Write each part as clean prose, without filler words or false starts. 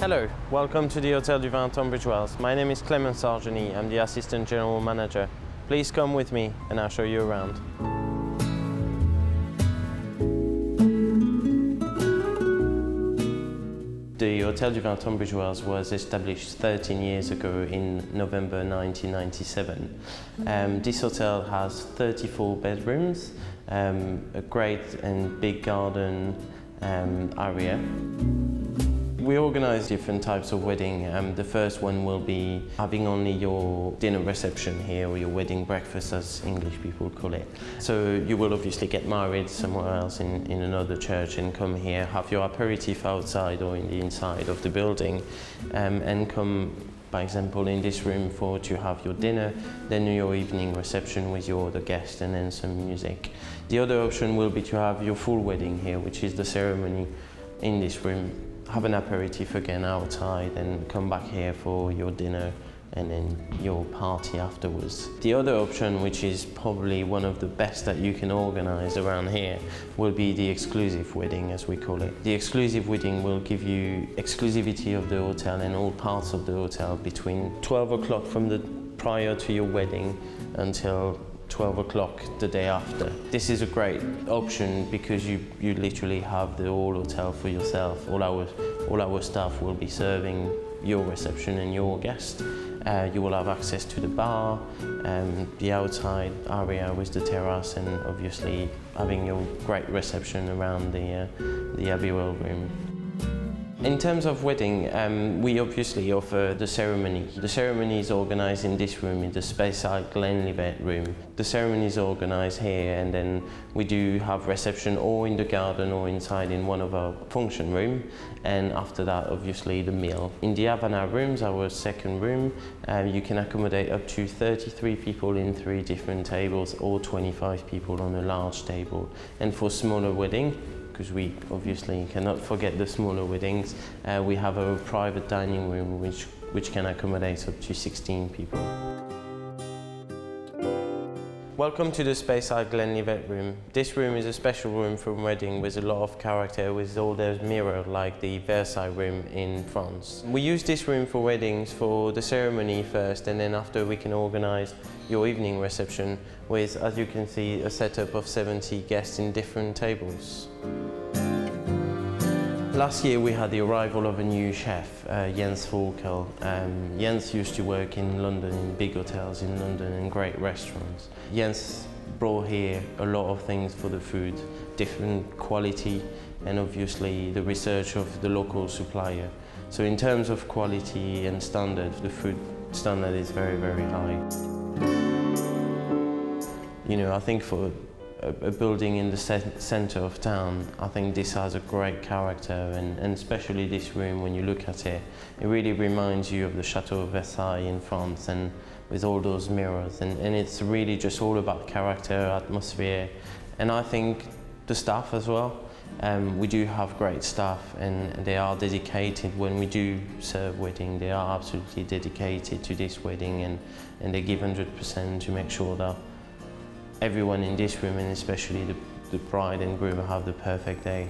Hello, welcome to the Hotel du Vin Tunbridge Wells. My name is Clement Sargeny, I'm the Assistant General Manager. Please come with me and I'll show you around. The Hotel du Vin Tunbridge Wells was established 13 years ago in November 1997. This hotel has 34 bedrooms, a great and big garden area. We organise different types of wedding. The first one will be having only your dinner reception here, or your wedding breakfast as English people call it. So you will obviously get married somewhere else in another church and come here, have your aperitif outside or in the inside of the building, and come, by example, in this room to have your dinner, then your evening reception with your other guests and then some music. The other option will be to have your full wedding here, which is the ceremony in this room. Have an aperitif again outside and come back here for your dinner and then your party afterwards. The other option, which is probably one of the best that you can organise around here, will be the exclusive wedding, as we call it. The exclusive wedding will give you exclusivity of the hotel and all parts of the hotel between 12 o'clock prior to your wedding until 12 o'clock the day after. This is a great option because you literally have the whole hotel for yourself. All our staff will be serving your reception and your guests. You will have access to the bar, the outside area with the terrace, and obviously having your great reception around the Abbey Royal room. In terms of wedding, we obviously offer the ceremony. The ceremony is organised in this room, in the Speyside Glenlivet room. The ceremony is organised here, and then we do have reception or in the garden or inside in one of our function room, and after that obviously the meal. In the Havana rooms, our second room, you can accommodate up to 33 people in 3 different tables or 25 people on a large table. And for smaller wedding, because we obviously cannot forget the smaller weddings, we have a private dining room which can accommodate up to 16 people. Welcome to the Speyside Glenlivet room. This room is a special room for wedding with a lot of character, with all those mirrors like the Versailles room in France. We use this room for weddings, for the ceremony first, and then after we can organise your evening reception with, as you can see, a setup of 70 guests in different tables. Last year we had the arrival of a new chef, Jens Volkel. Jens used to work in London, in big hotels in London and great restaurants. Jens brought here a lot of things for the food, different quality, and obviously the research of the local supplier. So in terms of quality and standard, the food standard is very, very high. You know, I think for a building in the centre of town, I think this has a great character, and especially this room, when you look at it, it really reminds you of the Chateau of Versailles in France, and with all those mirrors, and it's really just all about character, atmosphere, and I think the staff as well. We do have great staff, and they are dedicated. When we do serve wedding, they are absolutely dedicated to this wedding, and they give 100% to make sure that everyone in this room, and especially the bride and groom, have the perfect day.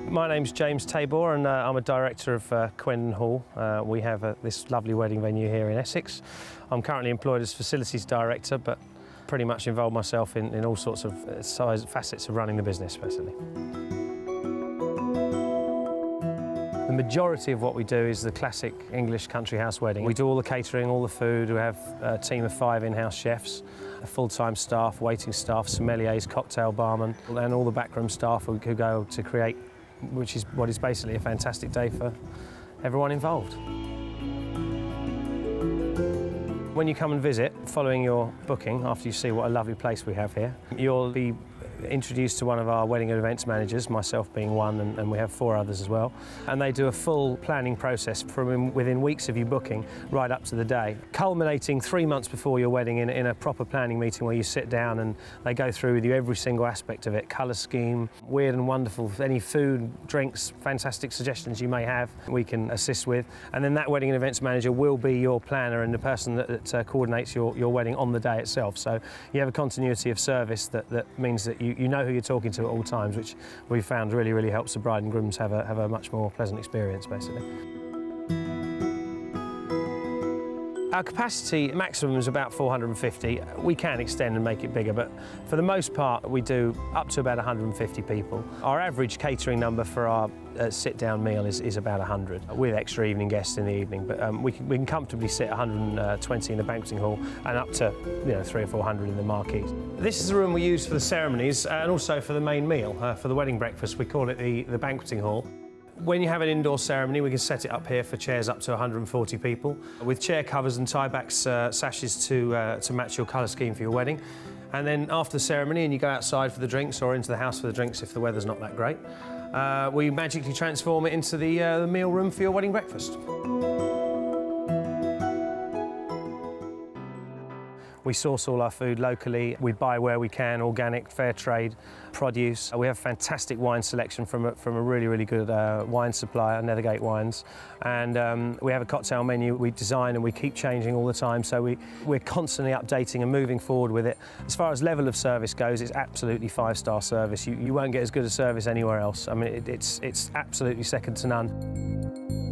My name's James Tabor, and I'm a director of Quendon Hall. We have this lovely wedding venue here in Essex. I'm currently employed as facilities director, but pretty much involve myself in all sorts of facets of running the business, basically. The majority of what we do is the classic English country house wedding. We do all the catering, all the food. We have a team of 5 in-house chefs, a full-time staff, waiting staff, sommeliers, cocktail barmen, and all the backroom staff who go to create what is basically a fantastic day for everyone involved. When you come and visit, following your booking, after you see what a lovely place we have here, you'll be introduced to one of our wedding and events managers, myself being one, and we have 4 others as well. And they do a full planning process from within weeks of you booking right up to the day, culminating 3 months before your wedding in a proper planning meeting where you sit down and they go through with you every single aspect of it, colour scheme, weird and wonderful, any food, drinks, fantastic suggestions you may have, we can assist with. And then that wedding and events manager will be your planner and the person that coordinates your wedding on the day itself. So you have a continuity of service that means that you know who you're talking to at all times, which we've found really helps the bride and grooms have a much more pleasant experience, basically. Our capacity maximum is about 450. We can extend and make it bigger, but for the most part we do up to about 150 people. Our average catering number for our sit-down meal is about 100, with extra evening guests in the evening. But we can comfortably sit 120 in the banqueting hall and up to 300 or 400 in the marquees. This is the room we use for the ceremonies and also for the main meal, for the wedding breakfast. We call it the banqueting hall. When you have an indoor ceremony, we can set it up here for chairs up to 140 people, with chair covers and tie-backs sashes to match your colour scheme for your wedding. And then after the ceremony, and you go outside for the drinks or into the house for the drinks if the weather's not that great, we magically transform it into the meal room for your wedding breakfast. We source all our food locally. We buy where we can, organic, fair trade, produce. We have fantastic wine selection from a really good wine supplier, Nethergate Wines. And we have a cocktail menu we design and we keep changing all the time, so we're constantly updating and moving forward with it. As far as level of service goes, it's absolutely 5-star service. You won't get as good a service anywhere else. I mean, it's absolutely second to none.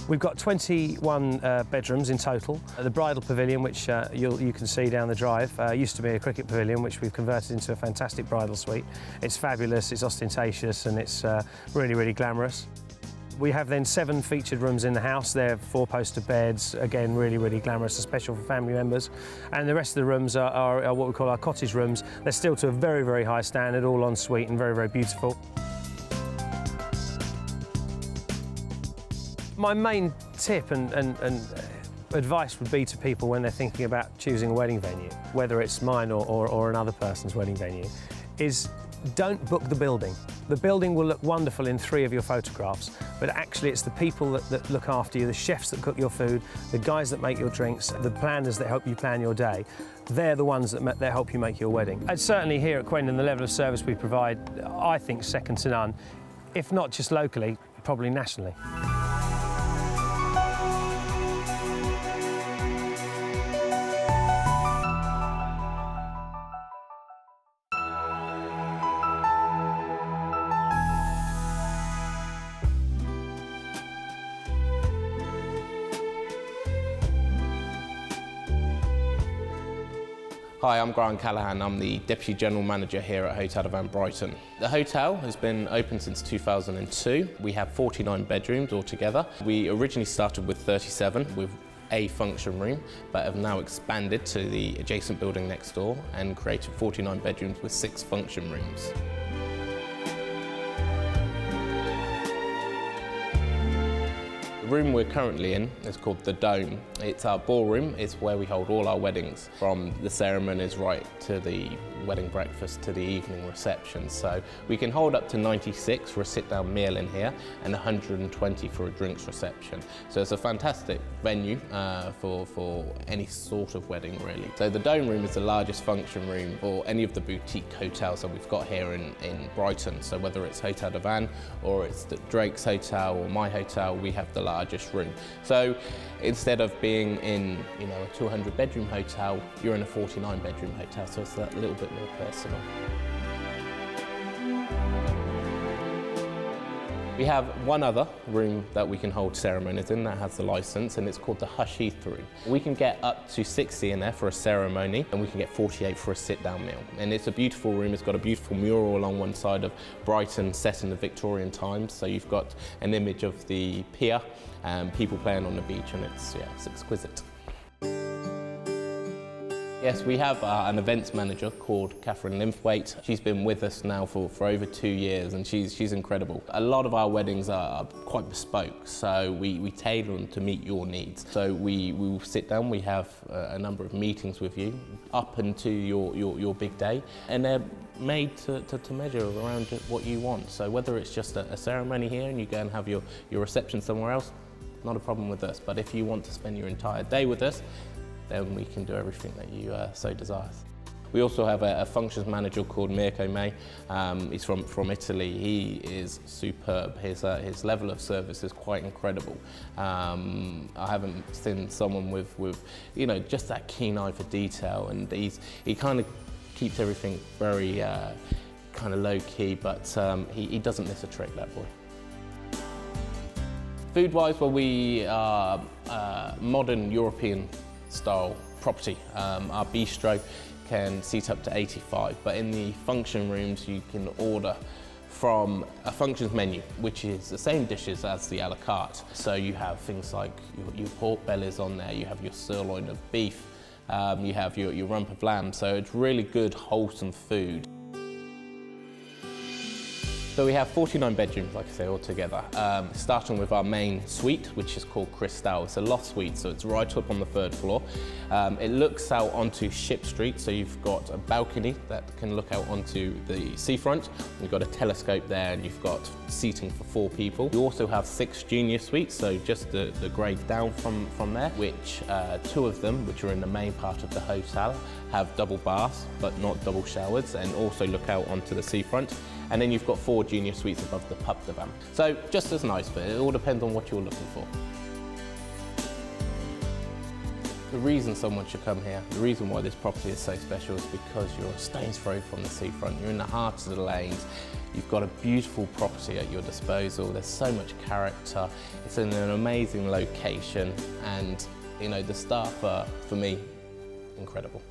We've got 21 bedrooms in total. The bridal pavilion, which you can see down the drive, used to be a cricket pavilion, which we've converted into a fantastic bridal suite. It's fabulous, it's ostentatious, and it's really glamorous. We have then 7 featured rooms in the house. They're 4-poster beds, again really glamorous, special for family members. And the rest of the rooms are what we call our cottage rooms. They're still to a very high standard, all en suite and very beautiful. My main tip and advice would be to people when they're thinking about choosing a wedding venue, whether it's mine or another person's wedding venue, is don't book the building. The building will look wonderful in 3 of your photographs, but actually it's the people that look after you, the chefs that cook your food, the guys that make your drinks, the planners that help you plan your day. They're the ones that help you make your wedding. And certainly here at Quendon, the level of service we provide, I think, second to none, if not just locally, probably nationally. Hi, I'm Grant Callahan. I'm the Deputy General Manager here at Hotel de Brighton. The hotel has been open since 2002. We have 49 bedrooms altogether. We originally started with 37 with a function room, but have now expanded to the adjacent building next door and created 49 bedrooms with 6 function rooms. The room we're currently in is called the Dome. It's our ballroom. It's where we hold all our weddings, from the ceremonies right to the wedding breakfast to the evening reception. So we can hold up to 96 for a sit-down meal in here and 120 for a drinks reception. So it's a fantastic venue for any sort of wedding, really. So the Dome room is the largest function room for any of the boutique hotels that we've got here in Brighton. So whether it's Hotel de Van or it's the Drake's Hotel or my hotel, we have the largest room. So instead of being in a 200 bedroom hotel, you're in a 49 bedroom hotel, so it's that little bit more personal. We have one other room that we can hold ceremonies in that has the license, and it's called the Hush Heath room. We can get up to 60 in there for a ceremony, and we can get 48 for a sit-down meal. And it's a beautiful room. It's got a beautiful mural along one side of Brighton set in the Victorian times. So you've got an image of the pier and people playing on the beach, and it's exquisite. Yes, we have an events manager called Catherine Linthwaite. She's been with us now for over 2 years, and she's incredible. A lot of our weddings are quite bespoke, so we tailor them to meet your needs. So we will sit down, we have a number of meetings with you up into your big day, and they're made to measure around what you want. So whether it's just a ceremony here and you go and have your reception somewhere else, not a problem with us. But if you want to spend your entire day with us, then we can do everything that you so desire. We also have a functions manager called Mirko May. He's from Italy. He is superb. His level of service is quite incredible. I haven't seen someone with you know, just that keen eye for detail, and he kind of keeps everything very kind of low key, but he doesn't miss a trick, that boy. Food-wise, well, we are modern European style property. Our bistro can seat up to 85, but in the function rooms you can order from a functions menu, which is the same dishes as the a la carte. So you have things like your pork bellies on there, you have your sirloin of beef, you have your rump of lamb, so it's really good, wholesome food. So we have 49 bedrooms, like I say, altogether. Starting with our main suite, which is called Cristal. It's a loft suite, so it's right up on the 3rd floor. It looks out onto Ship Street, so you've got a balcony that can look out onto the seafront. You've got a telescope there, and you've got seating for 4 people. You also have 6 junior suites, so just the grade down from there, which 2 of them, which are in the main part of the hotel, have double baths, but not double showers, and also look out onto the seafront. And then you've got 4 junior suites above the pub divan. So just as nice, but it all depends on what you're looking for. The reason someone should come here, the reason why this property is so special is because you're a stone's throw from the seafront. You're in the heart of the lanes. You've got a beautiful property at your disposal. There's so much character. It's in an amazing location, and you know, the staff are, for me, incredible.